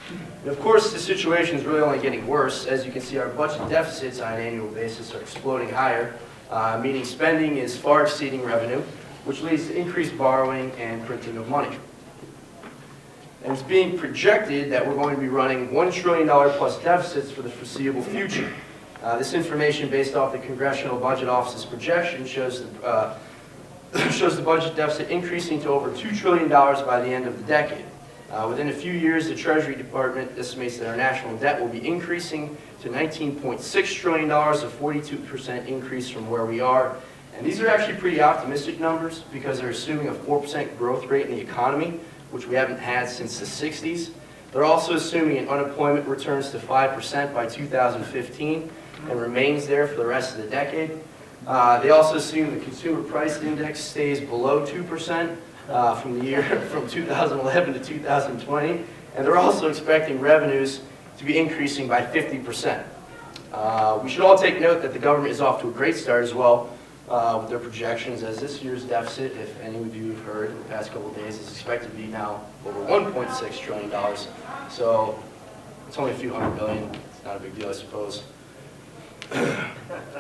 And of course, the situation is really only getting worse. As you can see, our budget deficits on an annual basis are exploding higher, meaning spending is far exceeding revenue, which leads to increased borrowing and printing of money. And it's being projected that we're going to be running $1 trillion plus deficits for the foreseeable future. This information, based off the Congressional Budget Office's projection, shows the budget deficit increasing to over $2 trillion by the end of the decade. Within a few years, the Treasury Department estimates that our national debt will be increasing to $19.6 trillion, a 42% increase from where we are. And these are actually pretty optimistic numbers because they're assuming a 4% growth rate in the economy, which we haven't had since the 60s. They're also assuming an unemployment returns to 5% by 2015 and remains there for the rest of the decade. They also assume the consumer price index stays below 2% from 2011 to 2020, and they're also expecting revenues to be increasing by 50%. We should all take note that the government is off to a great start as well with their projections, as this year's deficit, if any of you have heard in the past couple of days, is expected to be now over $1.6 trillion. So it's only a few hundred billion. It's not a big deal, I suppose.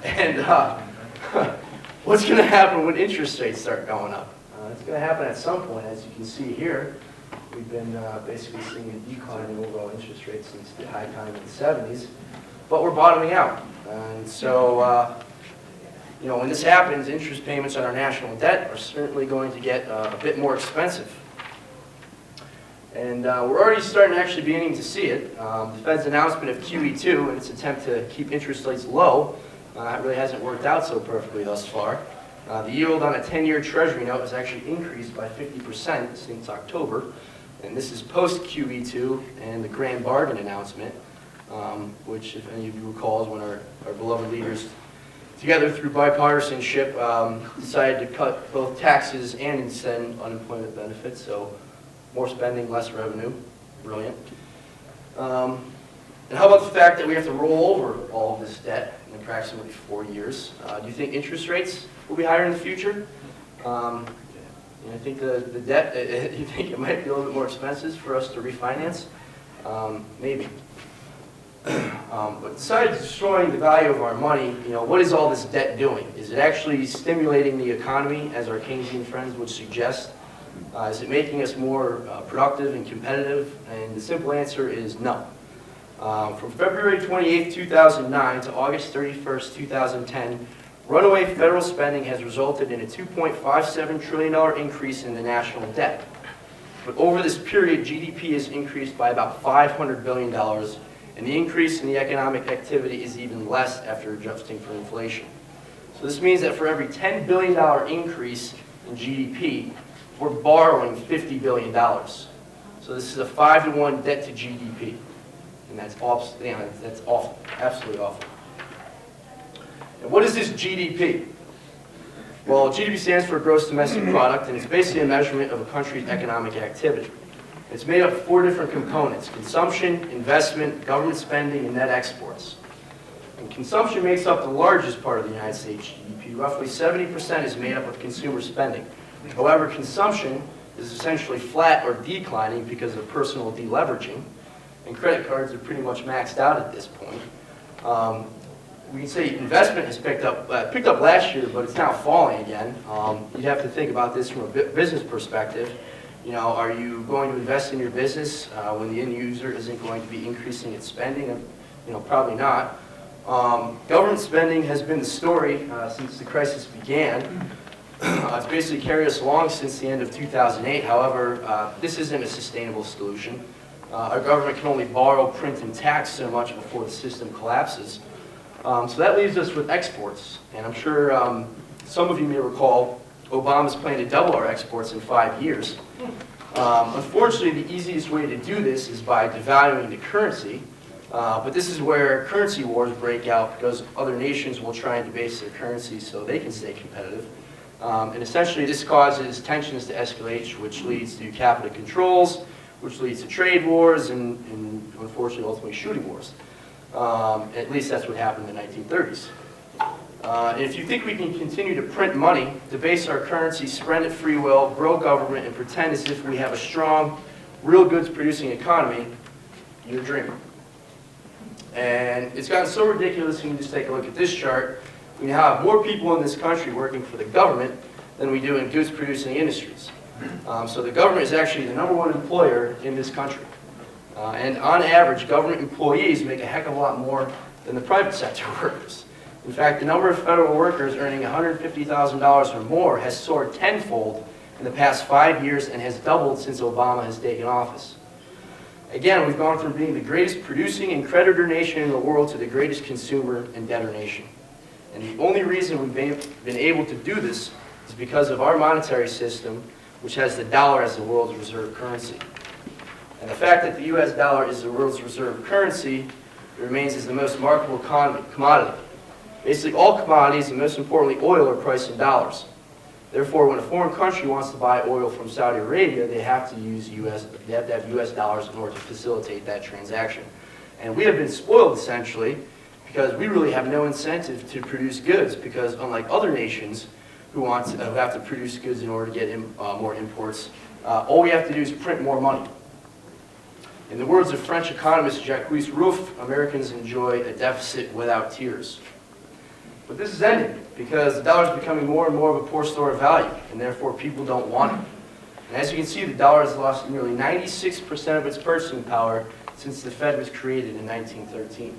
And what's going to happen when interest rates start going up? It's going to happen at some point. As you can see here, we've been basically seeing a decline in overall interest rates since the high time in the 70s, but we're bottoming out. And so, when this happens, interest payments on our national debt are certainly going to get a bit more expensive. And we're already starting to actually beginning to see it. The Fed's announcement of QE2 and its attempt to keep interest rates low, it really hasn't worked out so perfectly thus far. The yield on a 10-year Treasury note has actually increased by 50% since October. And this is post-QE2 and the grand bargain announcement, which, if any of you recall, is when our beloved leaders, together through bipartisanship, decided to cut both taxes and extend unemployment benefits. So more spending, less revenue. Brilliant. And how about the fact that we have to roll over all of this debt in approximately 4 years? Do you think interest rates will be higher in the future? I think the debt, you think it might be a little bit more expensive for us to refinance? Maybe. But besides destroying the value of our money, what is all this debt doing? Is it actually stimulating the economy, as our Keynesian friends would suggest? Is it making us more productive and competitive? And the simple answer is no. From February 28, 2009 to August 31, 2010, runaway federal spending has resulted in a $2.57 trillion increase in the national debt. But over this period, GDP has increased by about $500 billion, and the increase in the economic activity is even less after adjusting for inflation. So this means that for every $10 billion increase in GDP, we're borrowing $50 billion. So this is a 5-to-1 debt to GDP. And that's awful, that's awful, absolutely awful. And what is this GDP? Well, GDP stands for Gross Domestic Product, and it's basically a measurement of a country's economic activity. It's made up of 4 different components: consumption, investment, government spending, and net exports. And consumption makes up the largest part of the United States GDP. Roughly 70% is made up of consumer spending. However, consumption is essentially flat or declining because of personal deleveraging, and credit cards are pretty much maxed out at this point. We can say investment has picked up last year, but it's now falling again. You'd have to think about this from a business perspective. Are you going to invest in your business when the end user isn't going to be increasing its spending? Probably not. Government spending has been the story since the crisis began. It's basically carried us along since the end of 2008. However, this isn't a sustainable solution. Our government can only borrow, print, and tax so much before the system collapses. So that leaves us with exports. And I'm sure some of you may recall Obama's plan to double our exports in 5 years. Unfortunately, the easiest way to do this is by devaluing the currency. But this is where currency wars break out because other nations will try and debase their currency so they can stay competitive. And essentially, this causes tensions to escalate, which leads to capital controls, which leads to trade wars, and unfortunately, ultimately shooting wars. At least that's what happened in the 1930s. And if you think we can continue to print money, debase our currency, spend at free will, grow government, and pretend as if we have a strong, real goods producing economy, you're dreaming. And it's gotten so ridiculous, you can just take a look at this chart. We now have more people in this country working for the government than we do in goods-producing industries. So the government is actually the #1 employer in this country. And on average, government employees make a heck of a lot more than the private sector workers. In fact, the number of federal workers earning $150,000 or more has soared tenfold in the past 5 years and has doubled since Obama has taken office. Again, we've gone from being the greatest producing and creditor nation in the world to the greatest consumer and debtor nation. And the only reason we've been able to do this is because of our monetary system, which has the dollar as the world's reserve currency. And the fact that the US dollar is the world's reserve currency remains as the most marketable commodity. Basically, all commodities, and most importantly oil, are priced in dollars. Therefore, when a foreign country wants to buy oil from Saudi Arabia, they have to have US dollars in order to facilitate that transaction. And we have been spoiled, essentially, because we really have no incentive to produce goods, because unlike other nations who have to produce goods in order to get more imports, all we have to do is print more money. In the words of French economist Jacques Rueff, Americans enjoy a deficit without tears. But this is ending because the dollar is becoming more and more of a poor store of value, and therefore people don't want it. And as you can see, the dollar has lost nearly 96% of its purchasing power since the Fed was created in 1913.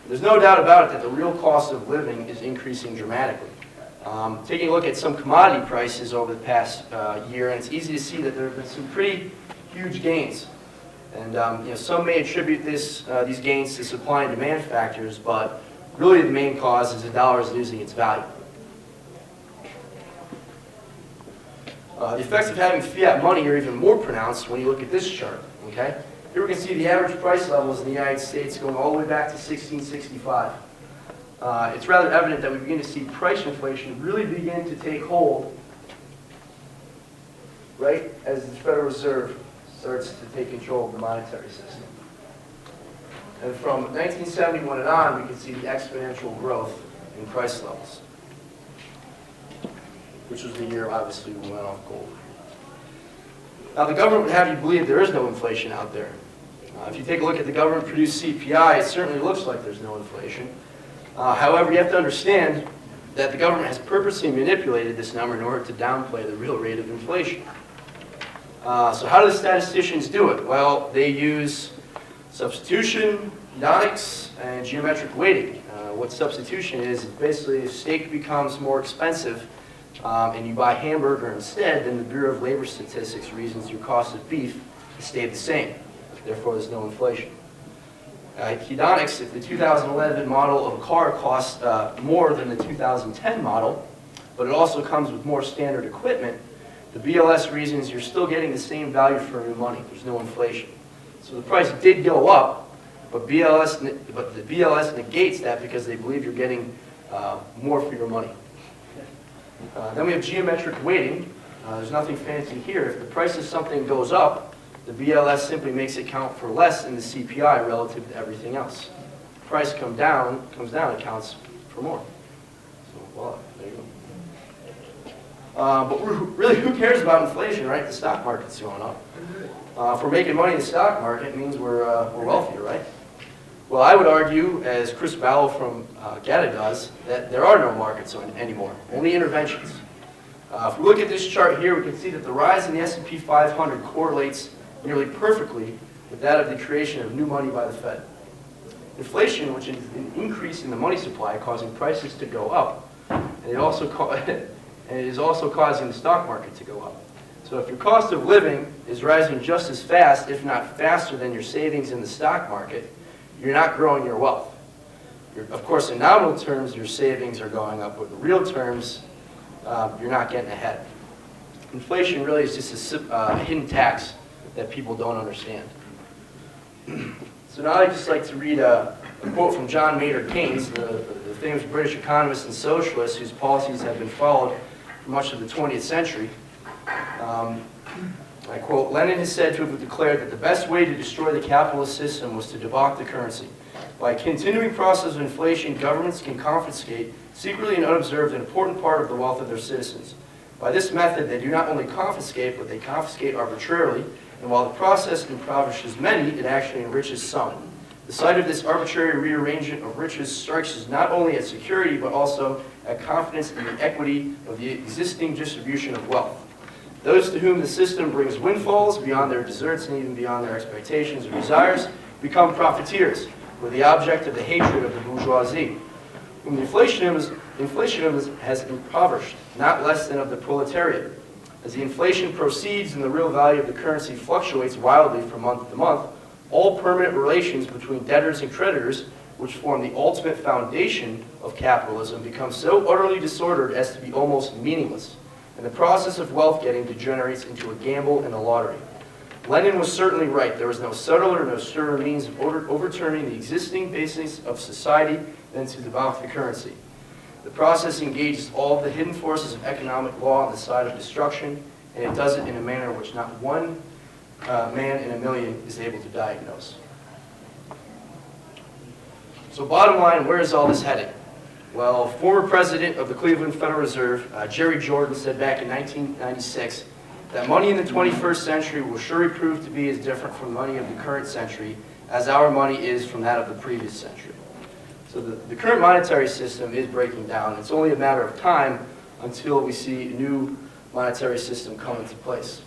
There's no doubt about it that the real cost of living is increasing dramatically. Taking a look at some commodity prices over the past year, and it's easy to see that there have been some pretty huge gains. And some may attribute these gains to supply and demand factors, but really the main cause is the dollar is losing its value. The effects of having fiat money are even more pronounced when you look at this chart. Okay? Here we can see the average price levels in the United States going all the way back to 1665. It's rather evident that we begin to see price inflation really begin to take hold right as the Federal Reserve starts to take control of the monetary system. And from 1971 and on, we can see the exponential growth in price levels, which was the year, obviously, we went off gold. Now, the government would have you believe there is no inflation out there. If you take a look at the government-produced CPI, it certainly looks like there's no inflation. However, you have to understand that the government has purposely manipulated this number in order to downplay the real rate of inflation. So how do the statisticians do it? Well, they use substitution, hedonics, and geometric weighting. What substitution is basically if steak becomes more expensive and you buy hamburger instead, then the Bureau of Labor Statistics reasons your cost of beef has stayed the same. Therefore, there's no inflation. Hedonics, if the 2011 model of a car costs more than the 2010 model, but it also comes with more standard equipment, the BLS reasons you're still getting the same value for new money. There's no inflation. So the price did go up, but the BLS negates that because they believe you're getting more for your money. Then we have geometric weighting. There's nothing fancy here. If the price of something goes up, the BLS simply makes it count for less in the CPI relative to everything else. If the price comes down, it counts for more. So, voila, there you go. But really, who cares about inflation, right? The stock market's going up. If we're making money in the stock market, it means we're wealthier, right? Well, I would argue, as Chris Ballow from GATA does, that there are no markets anymore, only interventions. If we look at this chart here, we can see that the rise in the S&P 500 correlates nearly perfectly with that of the creation of new money by the Fed. Inflation, which is an increase in the money supply, causing prices to go up, and it is also causing the stock market to go up. So if your cost of living is rising just as fast, if not faster than your savings in the stock market, you're not growing your wealth. Of course, in nominal terms, your savings are going up, but in real terms, you're not getting ahead. Inflation really is just a hidden tax that people don't understand. So now I'd just like to read a quote from John Maynard Keynes, the famous British economist and socialist whose policies have been followed for much of the 20th century. I quote, "Lenin is said to have declared that the best way to destroy the capitalist system was to debauch the currency. By a continuing process of inflation, governments can confiscate, secretly and unobserved, an important part of the wealth of their citizens. By this method, they do not only confiscate, but they confiscate arbitrarily And while the process impoverishes many, it actually enriches some. The sight of this arbitrary rearrangement of riches strikes us not only at security, but also at confidence in the equity of the existing distribution of wealth. Those to whom the system brings windfalls beyond their deserts and even beyond their expectations or desires become profiteers, or the object of the hatred of the bourgeoisie, whom the inflation has impoverished, not less than of the proletariat. As the inflation proceeds and the real value of the currency fluctuates wildly from month to month, all permanent relations between debtors and creditors, which form the ultimate foundation of capitalism, become so utterly disordered as to be almost meaningless, and the process of wealth-getting degenerates into a gamble and a lottery. Lenin was certainly right. There was no subtler, no surer means of overturning the existing basics of society than to devalue the currency. The process engages all of the hidden forces of economic law on the side of destruction, and it does it in a manner which not one man in a million is able to diagnose. So bottom line, where is all this heading? Well, former president of the Cleveland Federal Reserve, Jerry Jordan, said back in 1996 that money in the 21st century will surely prove to be as different from money of the current century as our money is from that of the previous century. So the current monetary system is breaking down. It's only a matter of time until we see a new monetary system come into place.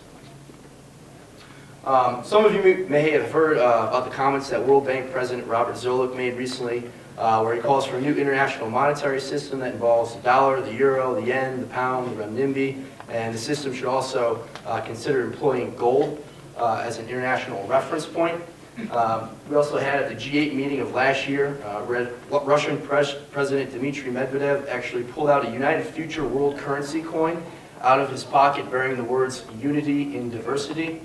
Some of you may have heard about the comments that World Bank President Robert Zoellick made recently, where he calls for a new international monetary system that involves the dollar, the euro, the yen, the pound, the renminbi, and the system should also consider employing gold as an international reference point. We also had at the G8 meeting of last year, Russian President Dmitry Medvedev actually pulled out a United Future World Currency coin out of his pocket bearing the words "Unity in Diversity."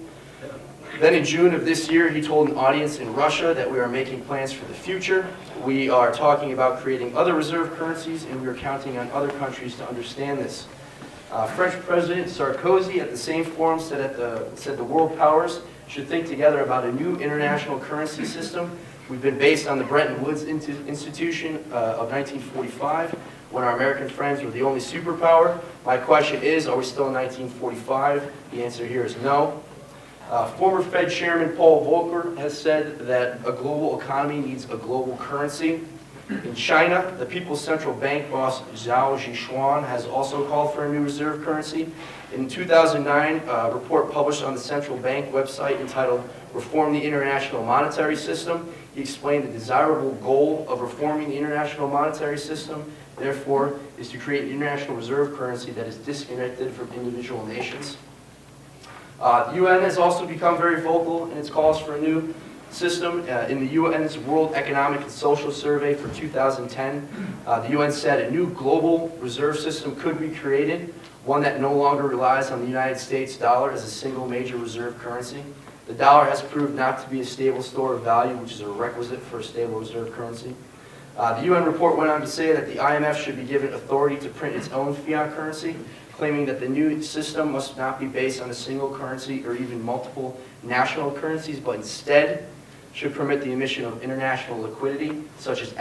Then in June of this year, he told an audience in Russia that we are making plans for the future. We are talking about creating other reserve currencies, and we are counting on other countries to understand this. French President Sarkozy at the same forum said the world powers should think together about a new international currency system. We've been based on the Bretton Woods Institution of 1945, when our American friends were the only superpower. My question is, are we still in 1945? The answer here is no. Former Fed Chairman Paul Volcker has said that a global economy needs a global currency. In China, the People's Central Bank boss Zhao Zixuan has also called for a new reserve currency. In 2009, a report published on the central bank website entitled "Reform the International Monetary System," he explained the desirable goal of reforming the international monetary system, therefore, is to create an international reserve currency that is disconnected from individual nations. The UN has also become very vocal in its calls for a new system. In the UN's World Economic and Social Survey for 2010, the UN said a new global reserve system could be created, one that no longer relies on the United States dollar as a single major reserve currency. The dollar has proved not to be a stable store of value, which is a requisite for a stable reserve currency. The UN report went on to say that the IMF should be given authority to print its own fiat currency, claiming that the new system must not be based on a single currency or even multiple national currencies, but instead should permit the emission of international liquidity, such as